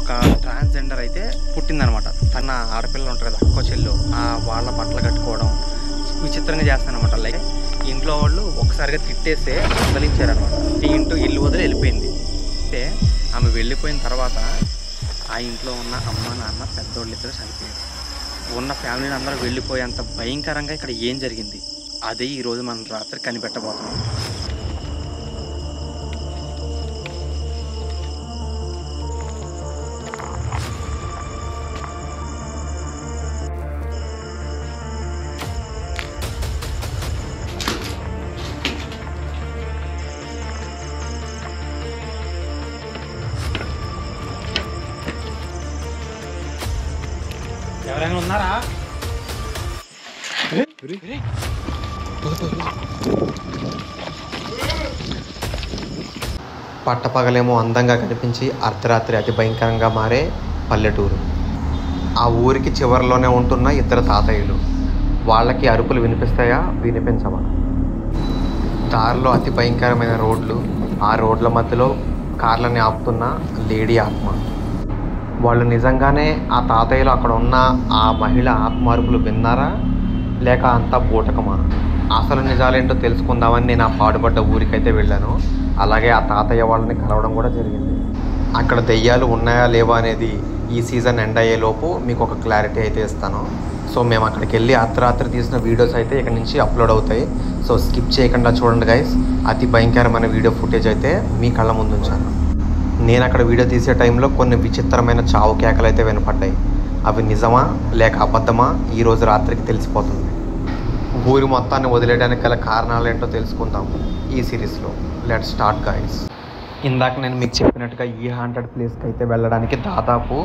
ఒక ట్రాన్స్జెండర్ అయితే పుట్టిందనమాట. తన ఆడపిల్లలు ఉంటారు కదా, అక్కో చెల్లు, వాళ్ళ బట్టలు కట్టుకోవడం విచిత్రంగా చేస్తానమాట. లైక్ ఇంట్లో వాళ్ళు ఒకసారిగా తిట్టేస్తే వదిలించారనమాట. ఇల్లు వదిలి వెళ్ళిపోయింది. అయితే ఆమె వెళ్ళిపోయిన తర్వాత ఆ ఇంట్లో ఉన్న అమ్మ నాన్న పెద్దోళ్ళు ఇద్దరు చనిపోయారు. ఉన్న ఫ్యామిలీని అందరూ వెళ్ళిపోయేంత భయంకరంగా ఇక్కడ ఏం జరిగింది అదే ఈరోజు మనం రాత్రి కనిపెట్టబోతున్నాం. ఎవరైనా ఉన్నారా? పట్టపగలేమో అందంగా కనిపించి అర్ధరాత్రి అతి భయంకరంగా మారే పల్లెటూరు. ఆ ఊరికి చివరిలోనే ఉంటున్న ఇద్దరు తాతయ్యలు. వాళ్ళకి అరుపులు వినిపిస్తాయా, వినిపించవా? దారిలో అతి భయంకరమైన రోడ్లు, ఆ రోడ్ల మధ్యలో కార్లని ఆపుతున్న లేడీ ఆత్మ. వాళ్ళు నిజంగానే ఆ తాతయ్యలు అక్కడ ఉన్న ఆ మహిళ ఆత్మ అరుపులు విన్నారా, లేక అంతా బూటకమా? అసలు నిజాలేంటో తెలుసుకుందామని నేను ఆ పాడుపడ్డ ఊరికైతే వెళ్ళాను. అలాగే ఆ తాతయ్య వాళ్ళని కలవడం కూడా జరిగింది. అక్కడ దెయ్యాలు ఉన్నాయా లేవా అనేది ఈ సీజన్ ఎండ్ అయ్యేలోపు మీకు ఒక క్లారిటీ అయితే ఇస్తాను. సో మేము అక్కడికి వెళ్ళి అర్ధరాత్రి తీసిన వీడియోస్ అయితే ఇక్కడ నుంచి అప్లోడ్ అవుతాయి. సో స్కిప్ చేయకుండా చూడండి గైస్. అతి భయంకరమైన వీడియో ఫుటేజ్ అయితే మీ కళ్ళ ముందు ఉంచాను. నేను అక్కడ వీడియో తీసే టైంలో కొన్ని విచిత్రమైన చావు కేకలు అయితే వినపడ్డాయి. అవి నిజమా లేక అబద్ధమా ఈరోజు రాత్రికి తెలిసిపోతుంది. ఊరి మొత్తాన్ని వదిలేయడానికి గల కారణాలు ఏంటో తెలుసుకుందాం ఈ సిరీస్లో. Let's start guys. ఇందాక నేను మీకు చెప్పినట్టుగా ఈ హాంటెడ్ ప్లేస్కి అయితే వెళ్ళడానికి దాదాపు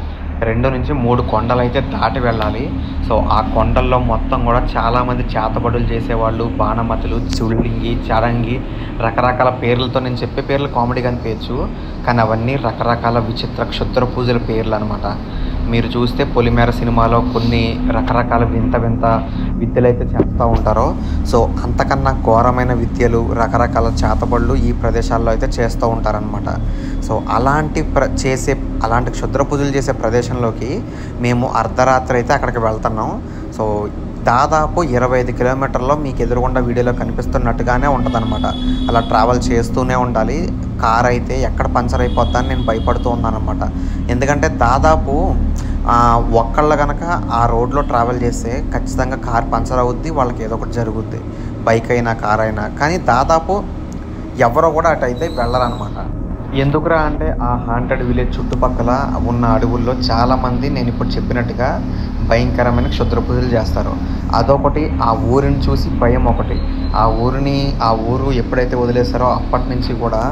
2 నుంచి 3 కొండలు అయితే దాటి వెళ్ళాలి. సో ఆ కొండల్లో మొత్తం కూడా చాలామంది చేతబడులు చేసేవాళ్ళు, బాణమతులు, చుళ్ళింగి, చరంగి, రకరకాల పేర్లతో, నేను చెప్పే పేర్లు కామెడీగా అనిపించచ్చు కానీ అవన్నీ రకరకాల విచిత్ర క్షుద్ర పూజల పేర్లు అనమాట. మీరు చూస్తే పొలిమేర సినిమాలో కొన్ని రకరకాల వింత వింత విద్యలు అయితే చేస్తూ ఉంటారో, సో అంతకన్నా ఘోరమైన విద్యలు, రకరకాల చేతబడులు ఈ ప్రదేశాల్లో అయితే చేస్తూ ఉంటారనమాట. సో అలాంటి క్షుద్ర పూజలు చేసే ప్రదేశంలోకి మేము అర్ధరాత్రి అయితే అక్కడికి వెళ్తున్నాం. సో దాదాపు 25 కిలోమీటర్లో మీకు ఎదురుగుండా వీడియోలో కనిపిస్తున్నట్టుగానే ఉంటుందన్నమాట. అలా ట్రావెల్ చేస్తూనే ఉండాలి. కార్ అయితే ఎక్కడ పంచర్ అయిపోద్దని నేను భయపడుతూ ఉన్నానమాట. ఎందుకంటే దాదాపు ఒక్కళ్ళ కనుక ఆ రోడ్లో ట్రావెల్ చేస్తే ఖచ్చితంగా కార్ పంచర్ అవుద్ది, వాళ్ళకి ఏదో ఒకటి జరుగుద్ది, బైక్ అయినా కార్ అయినా. కానీ దాదాపు ఎవరో కూడా అటు అయితే వెళ్ళరనమాట. ఎందుకురా అంటే ఆ హాంటెడ్ విలేజ్ చుట్టుపక్కల ఉన్న అడవుల్లో చాలామంది నేను ఇప్పుడు చెప్పినట్టుగా భయంకరమైన క్షుద్ర పూజలు చేస్తారు. అదొకటి, ఆ ఊరిని చూసి భయం ఒకటి. ఆ ఊరు ఎప్పుడైతే వదిలేస్తారో అప్పటి నుంచి కూడా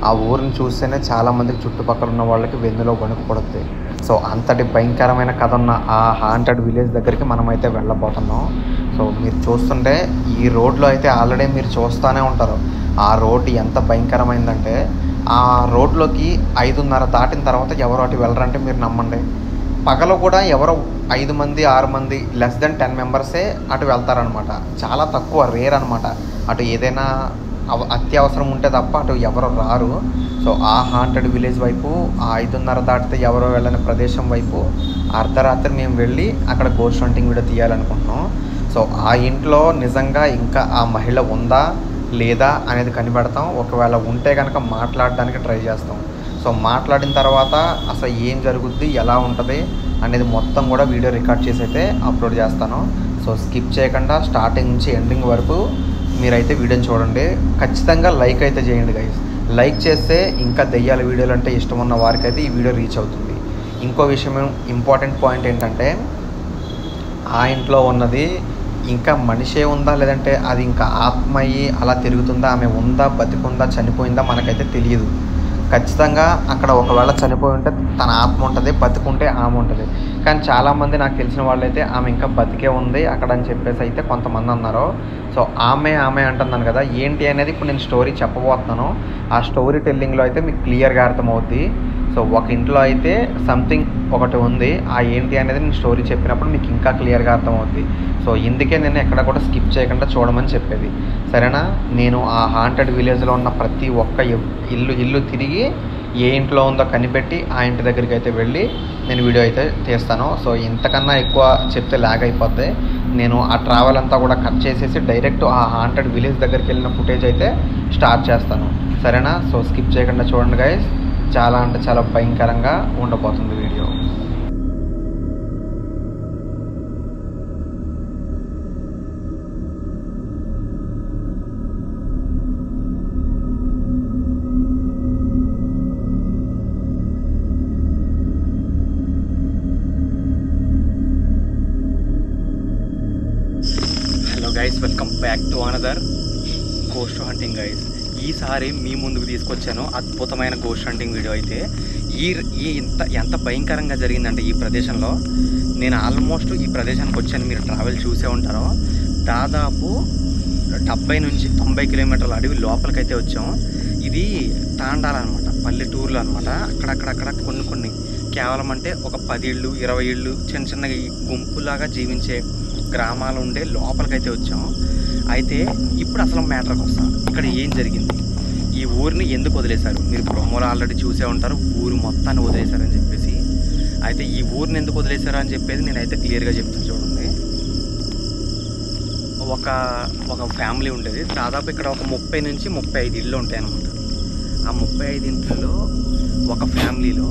ఆ ఊరిని చూస్తేనే చాలామందికి చుట్టుపక్కల ఉన్న వాళ్ళకి వెన్నులో వణుకు పడుతుంది. సో అంతటి భయంకరమైన కథ ఉన్న ఆ హాంటెడ్ విలేజ్ దగ్గరికి మనమైతే వెళ్ళబోతున్నాం. సో మీరు చూస్తుంటే ఈ రోడ్లో అయితే ఆల్రెడీ మీరు చూస్తూనే ఉంటారు ఆ రోడ్డు ఎంత భయంకరమైందంటే, ఆ రోడ్లోకి 5:30 దాటిన తర్వాత ఎవరు అటు వెళ్ళరంటే మీరు నమ్మండి. పగలు కూడా ఎవరో 5 మంది 6 మంది లెస్ దెన్ 10 మెంబర్సే అటు వెళ్తారనమాట. చాలా తక్కువ, రేర్ అనమాట. అటు ఏదైనా అత్యవసరం ఉంటే తప్ప అటు ఎవరు రారు. సో ఆ హాంటెడ్ విలేజ్ వైపు ఆ 5:30 దాటితే ఎవరో వెళ్ళని ప్రదేశం వైపు అర్ధరాత్రి మేము వెళ్ళి అక్కడ గోస్ట్ హంటింగ్ వీడియో తీయాలనుకుంటున్నాం. సో ఆ ఇంట్లో నిజంగా ఇంకా ఆ మహిళ ఉందా లేదా అనేది కనిపెడతాం. ఒకవేళ ఉంటే కనుక మాట్లాడడానికి ట్రై చేస్తాం. సో మాట్లాడిన తర్వాత అసలు ఏం జరుగుద్ది, ఎలా ఉంటుంది అనేది మొత్తం కూడా వీడియో రికార్డ్ చేసి అయితే అప్లోడ్ చేస్తాను. సో స్కిప్ చేయకుండా స్టార్టింగ్ నుంచి ఎండింగ్ వరకు మీరైతే వీడియోని చూడండి. ఖచ్చితంగా లైక్ అయితే చేయండి గైస్. లైక్ చేస్తే ఇంకా దెయ్యాల వీడియోలు అంటే ఇష్టం ఉన్న వారికి అయితే ఈ వీడియో రీచ్ అవుతుంది. ఇంకో విషయం, ఇంపార్టెంట్ పాయింట్ ఏంటంటే ఆ ఇంట్లో ఉన్నది ఇంకా మనిషే ఉందా లేదంటే అది ఇంకా ఆత్మ అయ్యి అలా తిరుగుతుందా, ఆమె ఉందా, బతికుందా, చనిపోయిందా మనకైతే తెలియదు. ఖచ్చితంగా అక్కడ ఒకవేళ చనిపోయి ఉంటే తన ఆత్మ ఉంటుంది, బతికుంటే ఆమె ఉంటుంది. కానీ చాలామంది నాకు తెలిసిన వాళ్ళైతే ఆమె ఇంకా బతికే ఉంది అక్కడ అని చెప్పేసి అయితే కొంతమంది అన్నారు. సో ఆమె అంటున్నాను కదా, ఏంటి అనేది ఇప్పుడు నేను స్టోరీ చెప్పబోతున్నాను. ఆ స్టోరీ టెల్లింగ్లో అయితే మీకు క్లియర్గా అర్థమవుద్ది. సో ఒక ఇంట్లో అయితే సంథింగ్ ఒకటి ఉంది, ఆ ఏంటి అనేది నేను స్టోరీ చెప్పినప్పుడు మీకు ఇంకా క్లియర్గా అర్థమవుద్ది. సో ఇందుకే నేను ఎక్కడ కూడా స్కిప్ చేయకుండా చూడమని చెప్పేది, సరేనా? నేను ఆ హాంటెడ్ విలేజ్లో ఉన్న ప్రతి ఒక్క ఇల్లు తిరిగి ఏ ఇంట్లో ఉందో కనిపెట్టి ఆ ఇంటి దగ్గరికి అయితే వెళ్ళి నేను వీడియో అయితే తీస్తాను. సో ఇంతకన్నా ఎక్కువ చెప్తే లాగ్ అయిపోద్ది. నేను ఆ ట్రావెల్ అంతా కూడా కట్ చేసేసి డైరెక్ట్ ఆ హాంటెడ్ విలేజ్ దగ్గరికి వెళ్ళిన ఫుటేజ్ అయితే స్టార్ట్ చేస్తాను, సరేనా? సో స్కిప్ చేయకుండా చూడండి గైస్, చాలా అంటే చాలా భయంకరంగా ఉండబోతుంది video. Guys, welcome back to another ghost hunting guys. ఈసారి మీ ముందుకు తీసుకొచ్చాను అద్భుతమైన గోస్ట్ హంటింగ్ వీడియో. అయితే ఎంత భయంకరంగా జరిగిందంటే ఈ ప్రదేశంలో, నేను ఆల్మోస్ట్ ఈ ప్రదేశానికి వచ్చాను, మీరు ట్రావెల్ చూసే ఉంటారో, దాదాపు 70 నుంచి 90 కిలోమీటర్ల అడవి లోపలికైతే వచ్చాము. ఇది తాండాలన్నమాట, పల్లెటూర్లు అనమాట. అక్కడక్కడక్కడ కొన్ని కేవలం అంటే ఒక 10 ఇళ్ళు 20 ఇళ్ళు చిన్న చిన్నగా గుంపులాగా జీవించే గ్రామాలు ఉండే లోపలికైతే వచ్చాము. అయితే ఇప్పుడు అసలు మ్యాటర్కి వస్తాం. ఇక్కడ ఏం జరిగింది, ఈ ఊరిని ఎందుకు వదిలేశారు? మీరు ప్రోమోలో ఆల్రెడీ చూసే ఉంటారు, ఊరు మొత్తాన్ని వదిలేశారని చెప్పేసి. అయితే ఈ ఊరిని ఎందుకు వదిలేశారు అని చెప్పేసి నేనైతే క్లియర్గా చెప్తాను చూడండి. ఒక ఫ్యామిలీ ఉండేది, దాదాపు ఇక్కడ ఒక 30 నుంచి 35 ఇళ్ళు ఉంటాయి అన్నమాట. ఆ 35 ఇంట్లో ఒక ఫ్యామిలీలో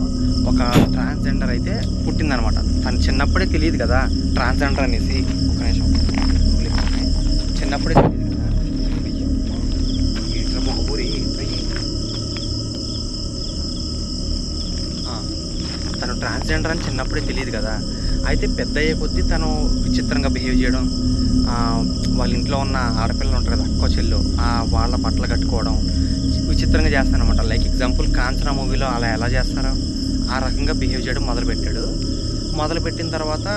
ఒక ట్రాన్స్జెండర్ అయితే పుట్టిందనమాట. తను చిన్నప్పుడే తెలియదు కదా ట్రాన్స్జెండర్ అనేసి. ఒక నిమిషం, చిన్నప్పుడే తెలియదు కదా. తను ట్రాన్స్జెండర్ అని చిన్నప్పుడే తెలియదు కదా. అయితే పెద్ద అయ్యే కొద్దీ తను విచిత్రంగా బిహేవ్ చేయడం, వాళ్ళ ఇంట్లో ఉన్న ఆడపిల్లలు ఉంటారు కదా, అక్క చెల్లు, వాళ్ళ బట్టలు కట్టుకోవడం విచిత్రంగా చేస్తానమాట. లైక్ ఎగ్జాంపుల్ కాంచనా మూవీలో అలా ఎలా చేస్తారో ఆ రకంగా బిహేవ్ చేయడం మొదలుపెట్టాడు. మొదలుపెట్టిన తర్వాత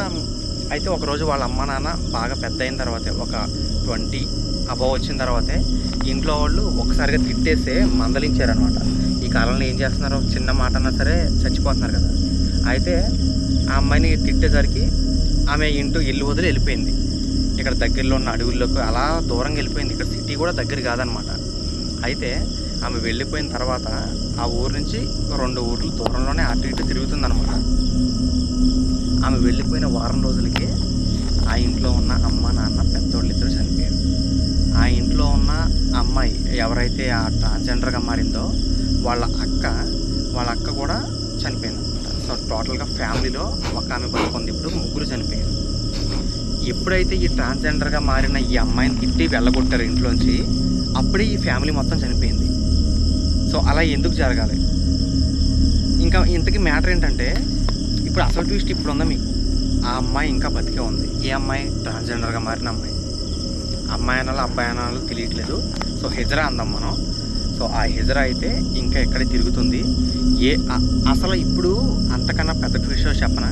అయితే ఒకరోజు వాళ్ళ అమ్మ నాన్న బాగా పెద్ద అయిన తర్వాతే, ఒక 20 అబవ్ వచ్చిన తర్వాతే ఇంట్లో వాళ్ళు ఒకసారిగా తిట్టేస్తే మందలించారనమాట. ఈ కాలంలో ఏం చేస్తున్నారు, చిన్న మాట అన్నా సరే చచ్చిపోతున్నారు కదా. అయితే ఆ అమ్మాయిని తిట్టేసరికి ఆమె ఇల్లు వదిలి వెళ్ళిపోయింది. ఇక్కడ దగ్గరలో ఉన్న అడవుల్లోకి అలా దూరంగా వెళ్ళిపోయింది. ఇక్కడ సిటీ కూడా దగ్గర కాదనమాట. అయితే ఆమె వెళ్ళిపోయిన తర్వాత ఆ ఊరు నుంచి 2 ఊర్లు దూరంలోనే అటు ఇటు తిరుగుతుందనమాట. ఆమె వెళ్ళిపోయిన వారం రోజులకి ఆ ఇంట్లో ఉన్న అమ్మ నాన్న పెద్దోళ్ళు ఇద్దరు చనిపోయారు. ఆ ఇంట్లో ఉన్న అమ్మాయి ఎవరైతే ఆ ట్రాన్స్జెండర్గా మారిందో వాళ్ళ అక్క కూడా చనిపోయింది అనమాట. సో టోటల్గా ఫ్యామిలీలో ఒక ఆమె బతుకుంది, ఇప్పుడు 3 చనిపోయారు. ఎప్పుడైతే ఈ ట్రాన్స్జెండర్గా మారిన ఈ అమ్మాయిని తిట్టి వెళ్ళగొట్టారు ఇంట్లోంచి, అప్పుడే ఈ ఫ్యామిలీ మొత్తం చనిపోయింది. సో అలా ఎందుకు జరగాలి? ఇంకా ఇంతకీ మ్యాటర్ ఏంటంటే, ఇప్పుడు అసలు ట్విస్ట్ ఇప్పుడు ఉందా మీకు, ఆ అమ్మాయి ఇంకా బతికే ఉంది. ఏ అమ్మాయి? ట్రాన్స్జెండర్గా మారిన అమ్మాయి అనాలో అబ్బాయి అనాలో తెలియట్లేదు. సో హిజరా అందాం మనం. సో ఆ హిజరా అయితే ఇంకా ఎక్కడే తిరుగుతుంది. అసలు ఇప్పుడు అంతకన్నా పెద్ద ట్విస్ట్ చెప్పనా,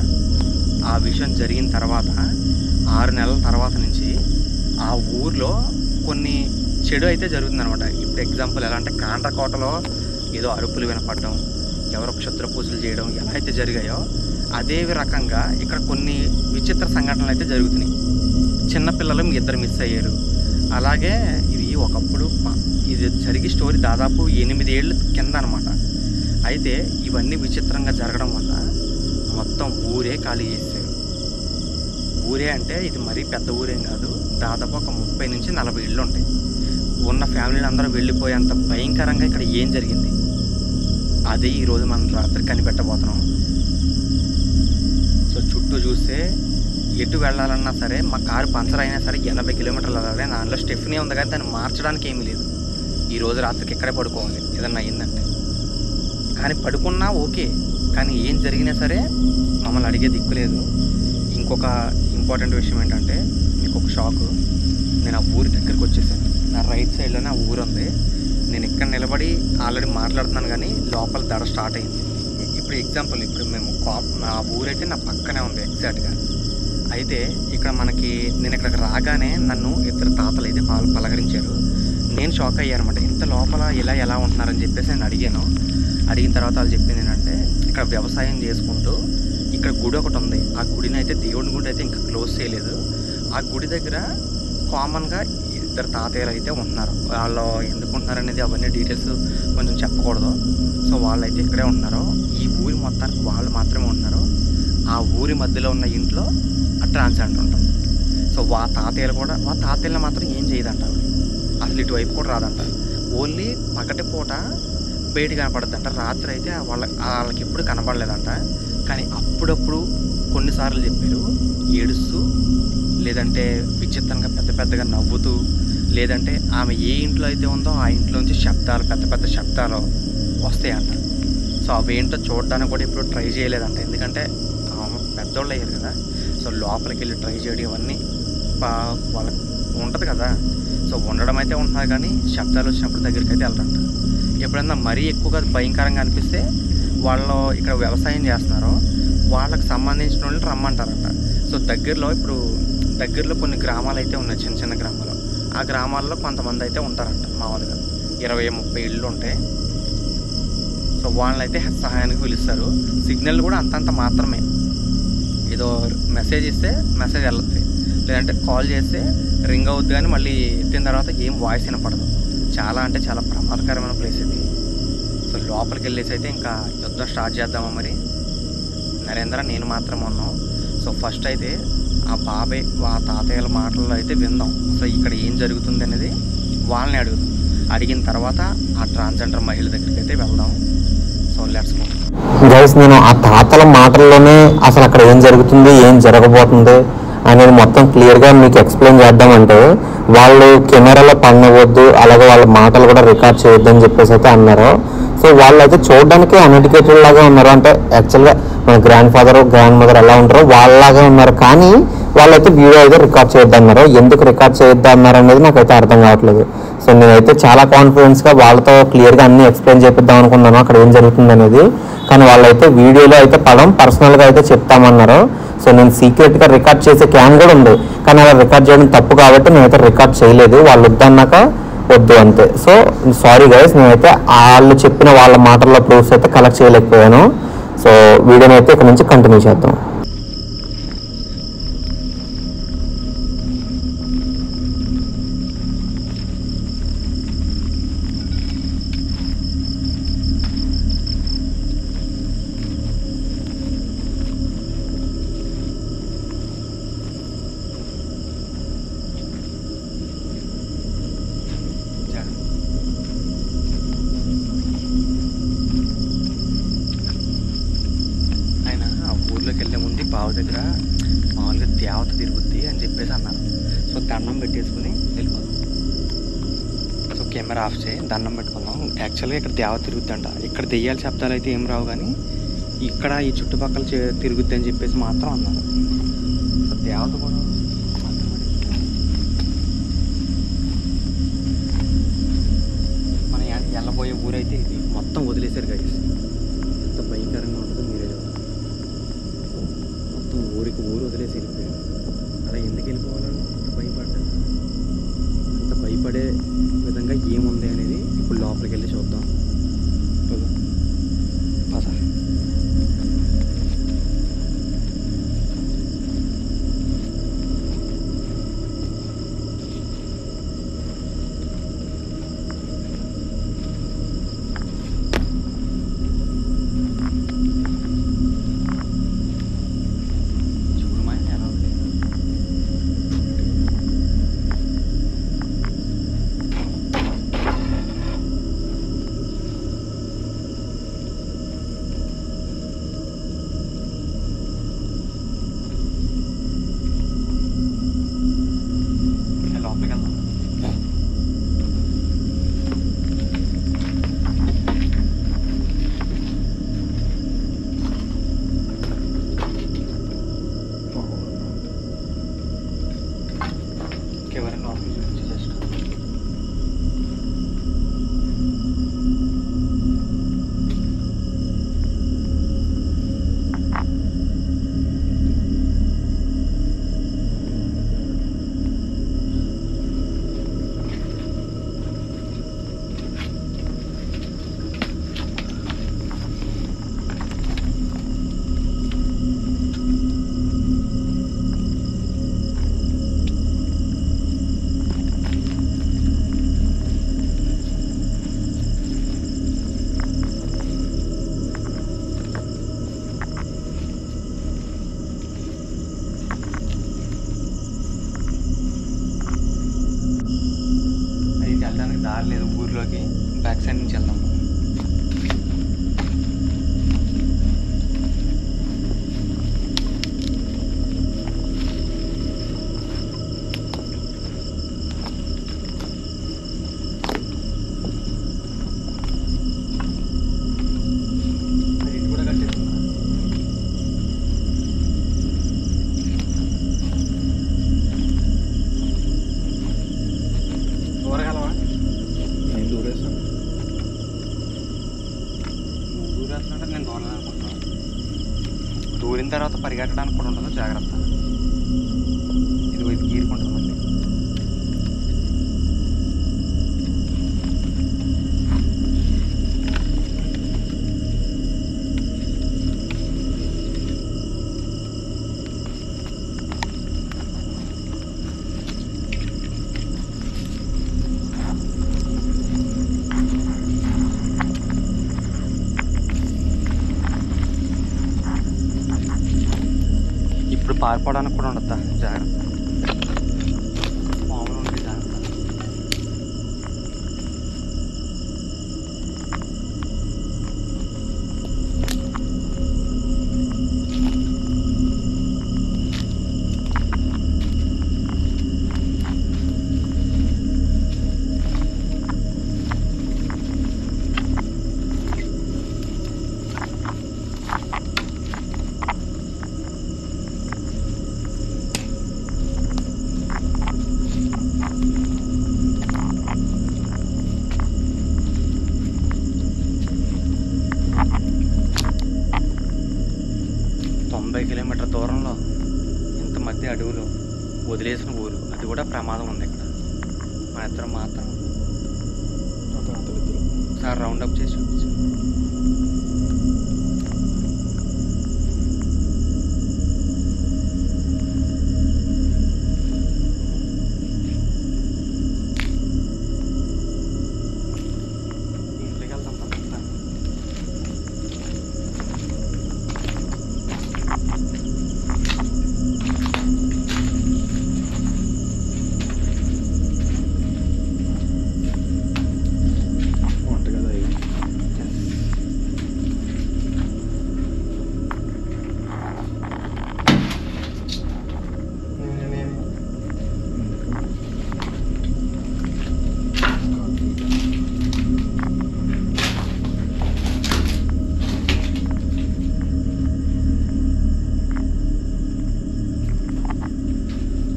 ఆ విషయం జరిగిన తర్వాత 6 నెలల తర్వాత నుంచి ఆ ఊర్లో కొన్ని చెడు అయితే జరుగుతుందనమాట. ఇప్పుడు ఎగ్జాంపుల్ ఎలా అంటే, కాండ్రకోటలో ఏదో అరుపులు వినపడడం, ఎవరో క్షుద్ర పూజలు చేయడం ఎలా అయితే జరిగాయో అదే రకంగా ఇక్కడ కొన్ని విచిత్ర సంఘటనలు అయితే జరుగుతున్నాయి. చిన్నపిల్లలు 2 మిస్ అయ్యారు. అలాగే ఇది ఒకప్పుడు ఇది జరిగే స్టోరీ దాదాపు 8 ఏళ్ళ కింద అనమాట. అయితే ఇవన్నీ విచిత్రంగా జరగడం వల్ల మొత్తం ఊరే ఖాళీ చేశారు. ఊరే అంటే ఇది మరీ పెద్ద ఊరేం కాదు, దాదాపు ఒక 30 నుంచి 40 ఇళ్ళు ఉంటాయి. ఉన్న ఫ్యామిలీని అందరూ వెళ్ళిపోయేంత భయంకరంగా ఇక్కడ ఏం జరిగింది, అదే ఈరోజు మనం రాత్రి కనిపెట్టబోతున్నాం. సో చుట్టూ చూస్తే ఎటు వెళ్ళాలన్నా సరే, మా కారు పంచర్ అయినా సరే 80 కిలోమీటర్లు వెళ్ళాలి. దానిలో స్టెఫ్నీ ఉంది కానీ దాన్ని మార్చడానికి ఏమీ లేదు. ఈరోజు రాత్రికి ఎక్కడే పడుకోవాలి ఏదన్నా అయ్యిందంటే. కానీ పడుకున్నా ఓకే, కానీ ఏం జరిగినా సరే మమ్మల్ని అడిగే దిక్కులేదు. ఇంకొక ఇంపార్టెంట్ విషయం ఏంటంటే, మీకు ఒక షాకు, నేను ఆ ఊరి దగ్గరికి వచ్చేసాను. నా రైట్ సైడ్లోనే ఆ ఊరు ఉంది. నేను ఇక్కడ నిలబడి ఆల్రెడీ మాట్లాడుతున్నాను కానీ లోపల దడ స్టార్ట్ అయింది. ఇప్పుడు ఎగ్జాంపుల్, ఇప్పుడు మేము ఆ ఊరైతే నా పక్కనే ఉంది ఎగ్జాక్ట్గా. అయితే ఇక్కడ నేను ఇక్కడికి రాగానే నన్ను 2 తాతలు అయితే పలకరించారు. నేను షాక్ అయ్యాను అనమాట. ఇంత లోపల ఎలా ఉంటున్నారని చెప్పేసి నేను అడిగాను. అడిగిన తర్వాత వాళ్ళు చెప్పింది ఏంటంటే, ఇక్కడ వ్యవసాయం చేసుకుంటూ ఇక్కడ గుడి ఒకటి ఉంది. ఆ గుడిని అయితే, దేవుడి గుడి అయితే ఇంకా క్లోజ్ చేయలేదు. ఆ గుడి దగ్గర కామన్గా ఇద్దరు తాతయ్యలు అయితే ఉంటున్నారు. వాళ్ళు ఎందుకు ఉంటున్నారు అనేది అవన్నీ డీటెయిల్స్ కొంచెం చెప్పకూడదు. సో వాళ్ళైతే ఇక్కడే ఉంటున్నారు. ఈ ఊరి మొత్తానికి వాళ్ళు మాత్రమే ఉంటున్నారు. ఆ ఊరి మధ్యలో ఉన్న ఇంట్లో ఆ ట్రాన్స్జెండర్ ఉంటుంది. సో తాతయ్యలు మాత్రం ఏం చేయదంట. అసలు ఇటువైపు కూడా రాదంట. ఓన్లీ పగటి పూట బయట కనపడద్దంట. రాత్రి అయితే వాళ్ళకి ఎప్పుడు కనపడలేదంట. కానీ అప్పుడప్పుడు కొన్నిసార్లు చెప్పారు ఏడుస్తూ, లేదంటే విచిత్రంగా పెద్ద పెద్దగా నవ్వుతూ, లేదంటే ఆమె ఏ ఇంట్లో అయితే ఉందో ఆ ఇంట్లోంచి శబ్దాలు, పెద్ద పెద్ద శబ్దాలు వస్తాయంట. సో అవేంటో చూడడానికి కూడా ఇప్పుడు ట్రై చేయలేదంట. ఎందుకంటే పెద్దోళ్ళు అయ్యారు కదా. సో లోపలికి వెళ్ళి ట్రై చేయడం ఇవన్నీ వాళ్ళకి ఉంటుంది కదా. సో ఉండడం అయితే ఉంటున్నారు, కానీ శబ్దాలు వచ్చినప్పుడు దగ్గరికి అయితే వెళ్ళరంట. ఎప్పుడన్నా మరీ ఎక్కువగా భయంకరంగా అనిపిస్తే వాళ్ళు ఇక్కడ వ్యవసాయం చేస్తున్నారో వాళ్ళకి సంబంధించిన వాళ్ళని రమ్మంటారంట. సో దగ్గరలో కొన్ని గ్రామాలు అయితే ఉన్నాయి, చిన్న చిన్న గ్రామాలు. ఆ గ్రామాల్లో కొంతమంది అయితే ఉంటారంట. మామూలుగా 20-30 ఇళ్ళు ఉంటాయి. సో వాళ్ళని అయితే సహాయానికి పిలుస్తారు. సిగ్నల్ కూడా అంతంత మాత్రమే. ఏదో మెసేజ్ ఇస్తే మెసేజ్ వెళ్ళద్ది, లేదంటే కాల్ చేస్తే రింగ్ అవుద్ది, కానీ మళ్ళీ ఎత్తిన తర్వాత ఏం వాయిస్ వినపడదు. చాలా అంటే చాలా ప్రమాదకరమైన ప్లేస్ ఇది. సో లోపలికి వెళ్ళేసి అయితే ఇంకా యుద్ధం స్టార్ట్ చేద్దామా మరి. నరేంద్ర నేను మాత్రం ఉన్నాం. సో ఫస్ట్ అయితే ఆ బాబాయ్ తాతయ్యల మాటల్లో అయితే విందాం. సో ఇక్కడ ఏం జరుగుతుంది అనేది వాళ్ళని అడిగిన తర్వాత ఆ ట్రాన్స్జెండర్ మహిళ దగ్గరికి అయితే వెళ్దాం. So let's go guys. నేను ఆ తాతల మాటల్లోనే అసలు అక్కడ ఏం జరుగుతుంది, ఏం జరగబోతుంది అనేది మొత్తం క్లియర్గా మీకు ఎక్స్ప్లెయిన్ చేద్దామంటే, వాళ్ళు కెమెరాలో పడవద్దు, అలాగే వాళ్ళ మాటలు కూడా రికార్డ్ చేయొద్దు అని చెప్పేసి అయితే అన్నారు. సో వాళ్ళు అయితే చూడడానికి అన్ఎడ్యుకేటెడ్ లాగా ఉన్నారు. అంటే యాక్చువల్గా మన గ్రాండ్ ఫాదర్ గ్రాండ్ మదర్ ఎలా ఉంటారో వాళ్ళలాగా ఉన్నారు. కానీ వాళ్ళైతే వీడియో అయితే రికార్డ్ చేయొద్దు అన్నారు. ఎందుకు రికార్డ్ చేయొద్దు అన్నారు అనేది నాకైతే అర్థం కావట్లేదు. సో నేనైతే చాలా కాన్ఫిడెన్స్గా వాళ్ళతో క్లియర్గా అన్నీ ఎక్స్ప్లెయిన్ చేపిద్దాం అనుకున్నాను అక్కడ ఏం జరుగుతుంది అనేది. కానీ వాళ్ళైతే వీడియోలో అయితే పర్సనల్గా అయితే చెప్తామన్నారు. సో నేను సీక్రెట్గా రికార్డ్ చేసే క్యాన్ కూడా ఉంది, కానీ అలా రికార్డ్ చేయడం తప్పు కాబట్టి నేనైతే రికార్డ్ చేయలేదు. వాళ్ళు వద్దన్నాక వద్దు అంతే. సో సారీ గైస్, నేనైతే వాళ్ళు చెప్పిన వాళ్ళ మాటల్లో ప్రూఫ్స్ అయితే కలెక్ట్ చేయలేకపోయాను. సో వీడియోని అయితే ఇక్కడ నుంచి కంటిన్యూ చేద్దాం. బావి దగ్గర మామూలుగా దేవత తిరుగుద్ది అని చెప్పేసి అన్నారు. సో దండం పెట్టేసుకుని వెళ్ళిపోదాం. సో కెమెరా ఆఫ్ చేయి, దండం పెట్టుకుందాం. యాక్చువల్గా ఇక్కడ దేవత తిరుగుద్దంట. ఇక్కడ దెయ్యాల శబ్దాలు అయితే ఏం రావు, కానీ ఇక్కడ ఈ చుట్టుపక్కల తిరుగుద్ది అని చెప్పేసి మాత్రం అన్నారు. సో దేవత కూడా మన వెళ్ళబోయే ఊరైతే ఇది మొత్తం వదిలేశారు గైస్. ఎంత భయంకరంగా ఉంటుందో మీరే ఊరికి ఊరు వదిలేసి వెళ్ళిపోయాడు. అలా ఎందుకు వెళ్ళిపోవాలని అంత భయపడే విధంగా ఏముంది అనేది ఇప్పుడు లోపలికి వెళ్ళి చూద్దాం. ఊర్లోకి బ్యాక్ సైడ్ నుంచి వెళ్దాం. దూరిన తర్వాత పరిగెట్టడానికి కూడా ఉండదు, జాగ్రత్త. ఇది గీరుకుంటుంది మళ్ళీ. ఇప్పుడు పారిపోవడానికి కూడా ఉండద్దా, జాగ్రత్త. మామూలు ఉంటుంది, జాగ్రత్త. కిలోమీటర్ దూరంలో ఇంత మధ్య అడవులు వదిలేసిన ఊరు, అది కూడా ప్రమాదం ఉంది ఇక్కడ. మన ఇద్దరం మాత్రం సార్ రౌండ్ అప్ చేసి చూపించు. ఇంట్లోకి వెళ్తాం పక్కన.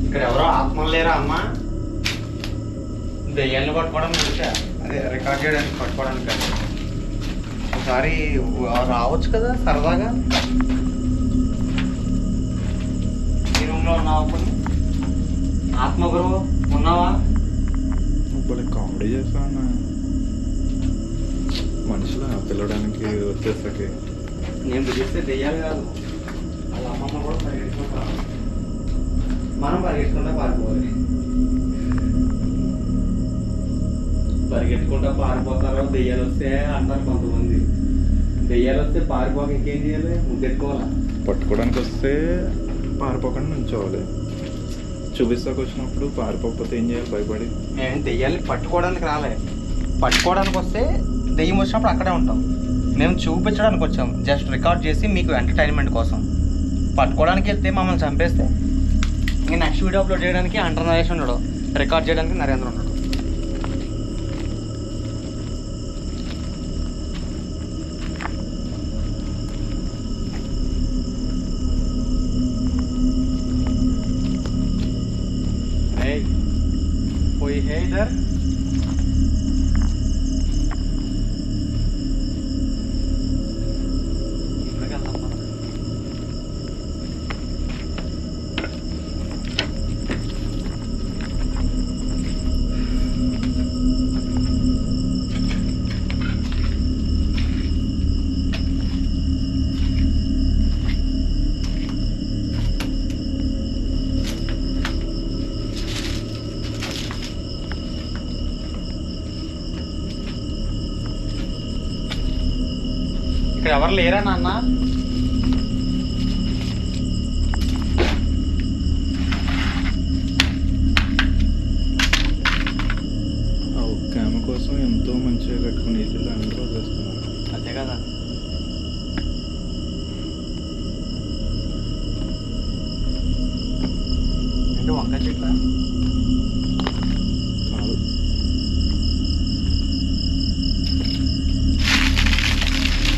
ఇక్కడ ఎవరో ఆత్మలు లేరా అమ్మా? దెయ్యాన్ని పట్టుకోవడానికి వచ్చా, అదే రికార్డ్ చేయడానికి పట్టుకోవడానికి కాదు. ఒకసారి రావచ్చు కదా సరదాగా. ఈ రూమ్లో ఉన్నావా? కొన్ని ఆత్మగురు ఉన్నావా? కామెడీ చేస్తాను మనుషులు పిల్లడానికి వచ్చేసరికి. నేను పిలిస్తే దెయ్యాలు కాదు, వాళ్ళ అమ్మమ్మ కూడా పరిగెట్టుకుంటా. మనం పరిగెట్టుకుంటా పారిపోవాలి. పరిగెట్టుకుంటా పారిపోతారో దెయ్యాలు వస్తే అంటారు కొంతమంది. దెయ్యాలు వస్తే పారిపోక ఇంకేం చేయాలి? ముద్దెట్టుకోవాలా? పట్టుకోవడానికి వస్తే పారిపోకుండా నుంచోవాలి. చూపిస్తాకు వచ్చినప్పుడు పారిపోకపోతే ఏం చేయాలి? భయపడి. మేము దెయ్యాన్ని పట్టుకోవడానికి రాలే, పట్టుకోవడానికి వస్తే దెయ్యం వచ్చినప్పుడు అక్కడే ఉంటాం. మేము చూపించడానికి వచ్చాం, జస్ట్ రికార్డ్ చేసి మీకు ఎంటర్టైన్మెంట్ కోసం. పట్టుకోవడానికి వెళ్తే మమ్మల్ని చంపేస్తే ఇంకా నెక్స్ట్ వీడియో అప్లోడ్ చేయడానికి అంటర్ నరేష్ ఉన్నాడు, రికార్డ్ చేయడానికి నరేంద్ర ఉన్నాడు. कोई है इधर? ఇక్కడ ఎవరు లేరా నాన్న? ఆ ఒక్క ఆమె కోసం ఎంతో మంచిగా కట్టుకుని ఇల్లు అందరూ వదిలేస్తున్నారు. అదే కదా. అంటే వంకాయ చెట్ల కాదు,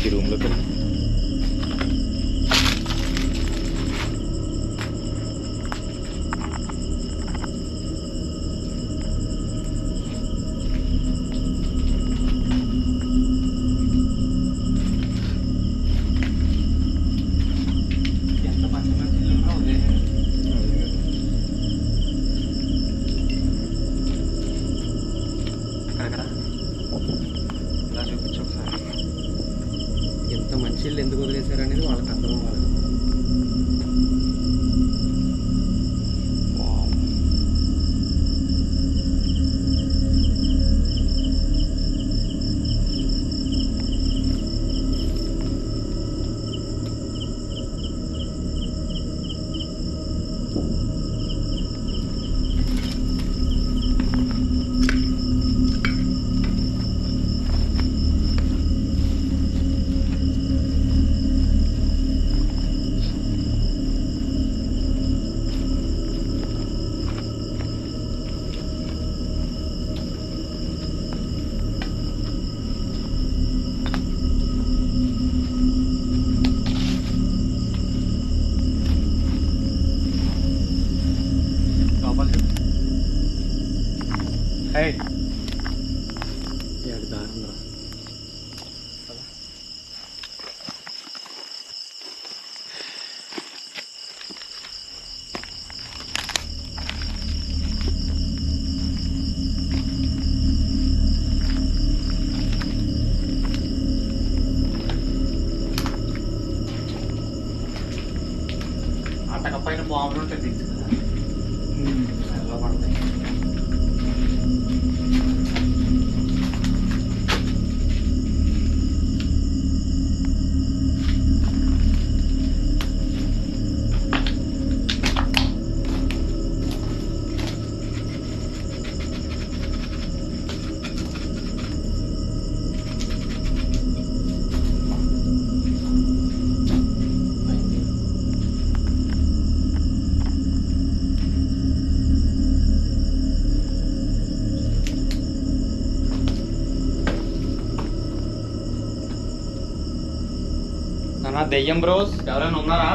ఈ రూమ్లోకి వెళ్ళి ఎంత మంచి మంచి ఇల్లు ఉన్నా వదిలేసారు. అక్కడక్కడ ఇలా చూపించు ఒకసారి. ఎంత మంచి ఇల్లు ఎందుకు వదిలేశారు అనేది వాళ్ళకి అర్థం అవ్వాలి. దారుణం రా. అటక పైన బాంబులు ఉంటాయి తెలుసు కదా, ఎలా పడతాయి. అన్నా దెయ్యం బ్రోస్ ఎవరైనా ఉన్నారా?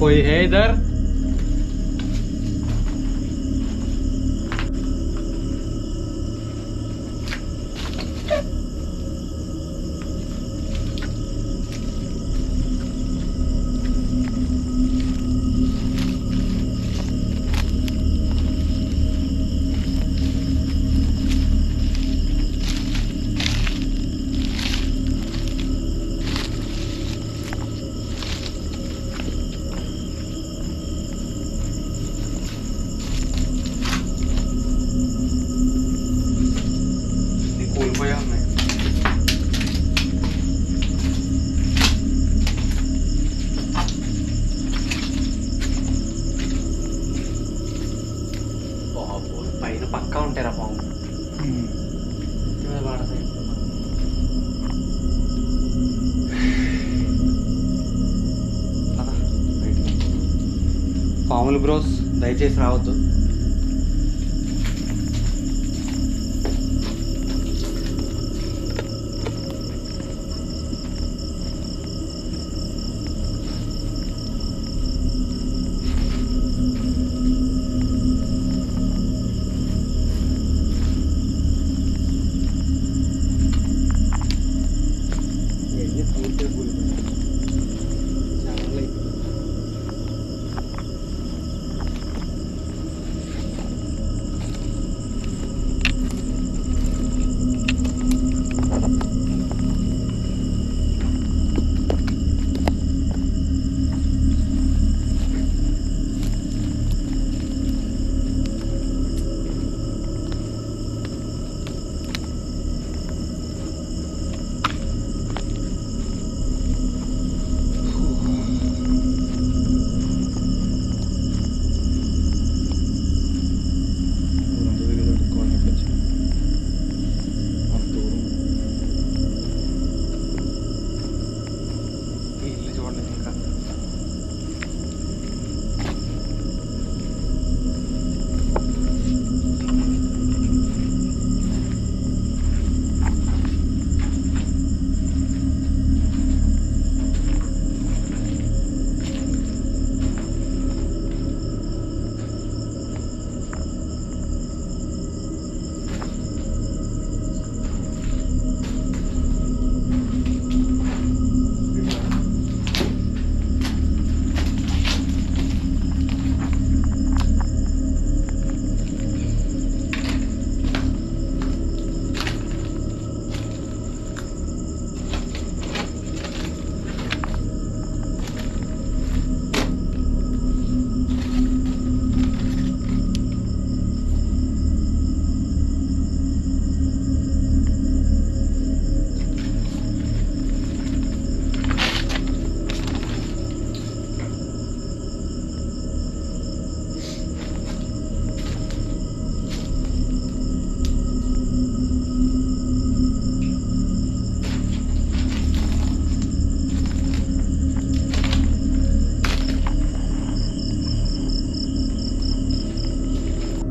कोई है इधर? పైన పక్కా ఉంటారా పాము వాడతాయి. పాములు బ్రోస్ దయచేసి రావద్దు.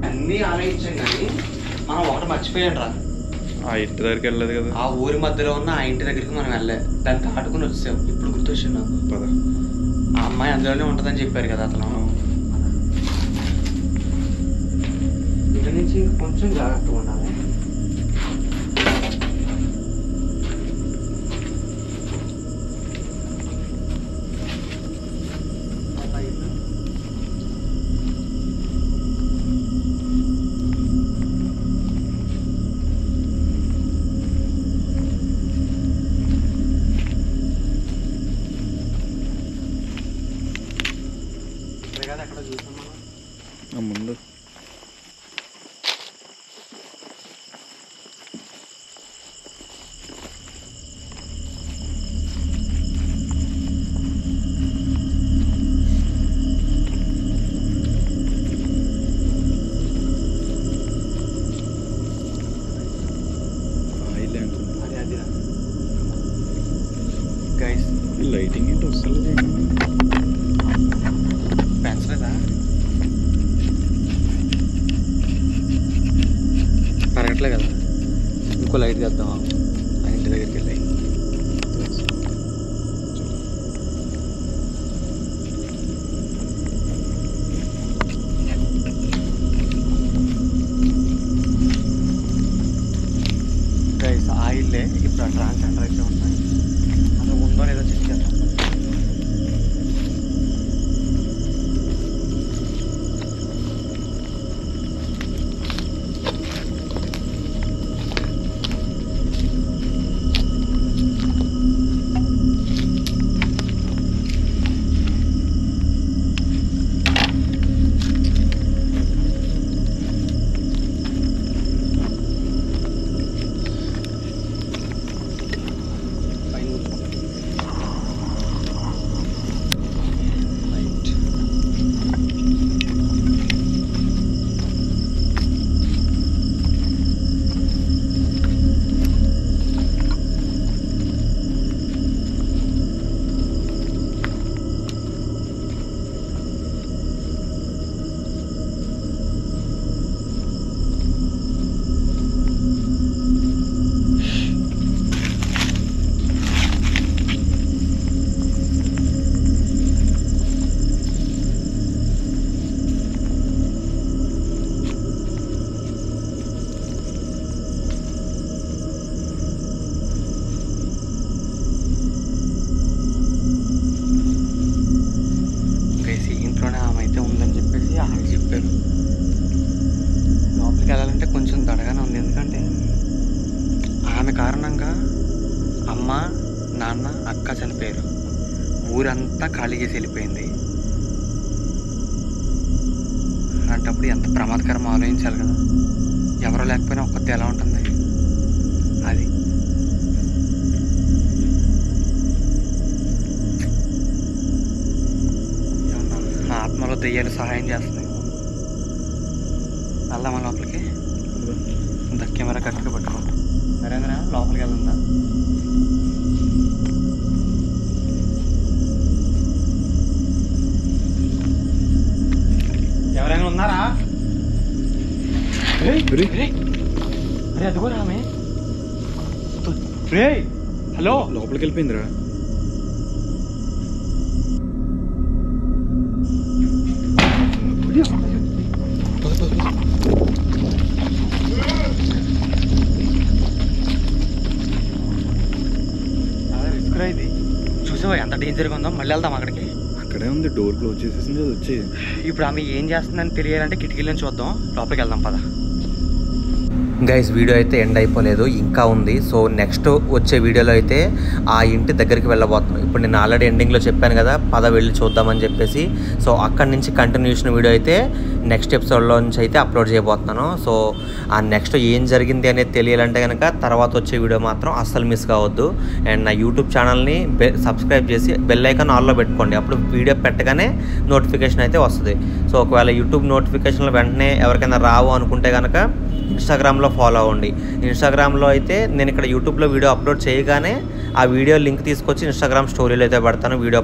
అన్నీ ఆలోచించాం కానీ మనం ఒకటి మర్చిపోయాం రా. ఆ ఇంటి దగ్గరికి వెళ్ళలేదు కదా. ఆ ఊరి మధ్యలో ఉన్న ఆ ఇంటి దగ్గరికి మనం వెళ్ళే దాన్ని దాటుకుని వచ్చాం. ఇప్పుడు గుర్తొచ్చింది నాకు. పద. ఆ అమ్మాయి అందులోనే ఉంటుందని చెప్పారు కదా అతను. ఇక్కడ నుంచి కొంచెం జాగ్రత్తగా ఉండాలి. అక్కడ చూసాం మనం ముందు గైస్ లైటింగ్ ఏంటి వస్తలేదు. పెంచలేదా? పెరగట్లే కదా. ఇంకో లైట్ చేద్దాం ఆ ఇంటి దగ్గరికి వెళ్ళి. చనిపోయారు. లోపలికి వెళ్ళాలంటే కొంచెం దడగానే ఉంది, ఎందుకంటే ఆమె కారణంగా అమ్మ, నాన్న, అక్క చనిపోయారు. ఊరంతా ఖాళీ చేసి వెళ్ళిపోయింది. అలాంటప్పుడు ఎంత ప్రమాదకరం ఆలోచించాలి కదా. ఎవరో లేకపోయినా ఒక్కతే ఎలా ఉంటుంది అది. ఆత్మలో దెయ్యాలు సహాయం చేస్తున్నాయి. వెళ్దామా లోపలికి? కెమెరా కరెక్ట్గా పట్టుకో. సరేనా, లోపలికి వెళ్దా? ఎవరైనా ఉన్నారా? అరే అదిగో రామే. హలో, లోపలికి వెళ్ళిపోయిందిరా. ఇది చూసావా ఎంత డేంజర్గా ఉందో? మళ్ళీ వెళ్దాం అక్కడికి. అక్కడే ఉంది, డోర్ క్లోజ్ చేసేసింది, అది వచ్చి. ఇప్పుడు ఆమె ఏం చేస్తుందని తెలియాలంటే కిటికీల నుంచి చూద్దాం. లోపలికి వెళ్దాం పద. గైస్, వీడియో అయితే ఎండ్ అయిపోలేదు, ఇంకా ఉంది. సో నెక్స్ట్ వచ్చే వీడియోలో అయితే ఆ ఇంటి దగ్గరికి వెళ్ళబోతున్నాం. ఇప్పుడు నేను ఆల్రెడీ ఎండింగ్లో చెప్పాను కదా, పద వెళ్ళి చూద్దామని చెప్పేసి. సో అక్కడి నుంచి కంటిన్యూషన్ వీడియో అయితే నెక్స్ట్ ఎపిసోడ్లో నుంచి అయితే అప్లోడ్ చేయబోతున్నాను. సో ఆ నెక్స్ట్ ఏం జరిగింది అనేది తెలియాలంటే కనుక తర్వాత వచ్చే వీడియో మాత్రం అస్సలు మిస్ కావద్దు. అండ్ నా యూట్యూబ్ ఛానల్ని సబ్స్క్రైబ్ చేసి బెల్ ఐకాన్ ఆన్లో పెట్టుకోండి. అప్పుడు వీడియో పెట్టగానే నోటిఫికేషన్ అయితే వస్తుంది. సో ఒకవేళ యూట్యూబ్ నోటిఫికేషన్లు వెంటనే ఎవరికైనా రావు అనుకుంటే కనుక ఇన్స్టాగ్రామ్లో ఫాలో అవ్వండి. ఇన్స్టాగ్రామ్లో అయితే నేను ఇక్కడ యూట్యూబ్లో వీడియో అప్లోడ్ చేయగానే ఆ వీడియో లింక్ తీసుకొచ్చి ఇన్స్టాగ్రామ్ స్టోరీలో అయితే పెడతాను, వీడియో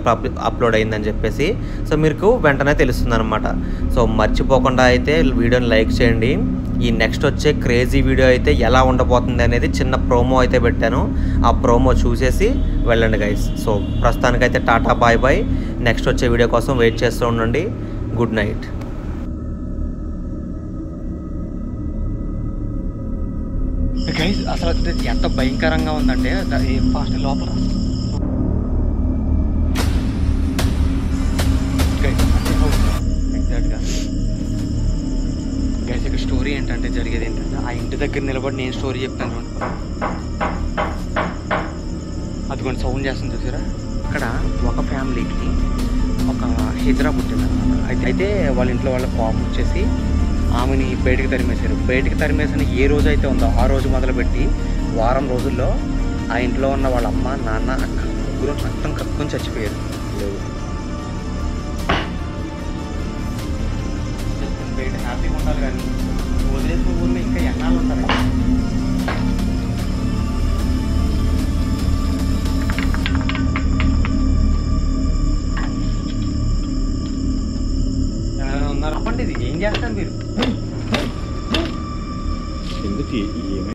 అప్లోడ్ అయిందని చెప్పేసి. సో మీకు వెంటనే తెలుస్తుంది అనమాట. సో మర్చిపోకుండా అయితే వీడియోని లైక్ చేయండి. ఈ నెక్స్ట్ వచ్చే క్రేజీ వీడియో అయితే ఎలా ఉండబోతుంది అనేది చిన్న ప్రోమో అయితే పెట్టాను. ఆ ప్రోమో చూసేసి వెళ్ళండి గైస్. సో ప్రస్తుతానికైతే టాటా బాయ్ బాయ్. నెక్స్ట్ వచ్చే వీడియో కోసం వెయిట్ చేస్తూ ఉండండి. Good night. గైస్ అసలు ఎంత భయంకరంగా ఉందంటే ఫాస్ట్ లోపల ఎగ్జాక్ట్గా. గైస్ ఇక్కడ స్టోరీ ఏంటంటే జరిగేది ఏంటంటే ఆ ఇంటి దగ్గర నిలబడి నేను స్టోరీ చెప్తాను. అది కొంచెం సౌండ్ చేస్తుంది చూసారా. ఇక్కడ ఒక ఫ్యామిలీకి ఒక హిజ్రా పుట్టిందన్నమాట. అయితే వాళ్ళ ఇంట్లో వాళ్ళ కోపం వచ్చేసి ఆమెని బయటికి తరిమేశారు. బయటికి తరిమేసిన ఏ రోజు అయితే ఉందో ఆ రోజు మొదలుపెట్టి వారం రోజుల్లో ఆ ఇంట్లో ఉన్న వాళ్ళ అమ్మ, నాన్న, అక్క ముగ్గురు రక్తం కక్కుని చచ్చిపోయారు. బయట హ్యాపీగా ఉండాలి కానీ వదిలేసిన ఊళ్ళో ఇంకా ఎన్నాళ్ళు ఉంటారు. ఉన్నారు. అప్పండి, ఇది ఏం చేస్తారు మీరు? ఎందుకు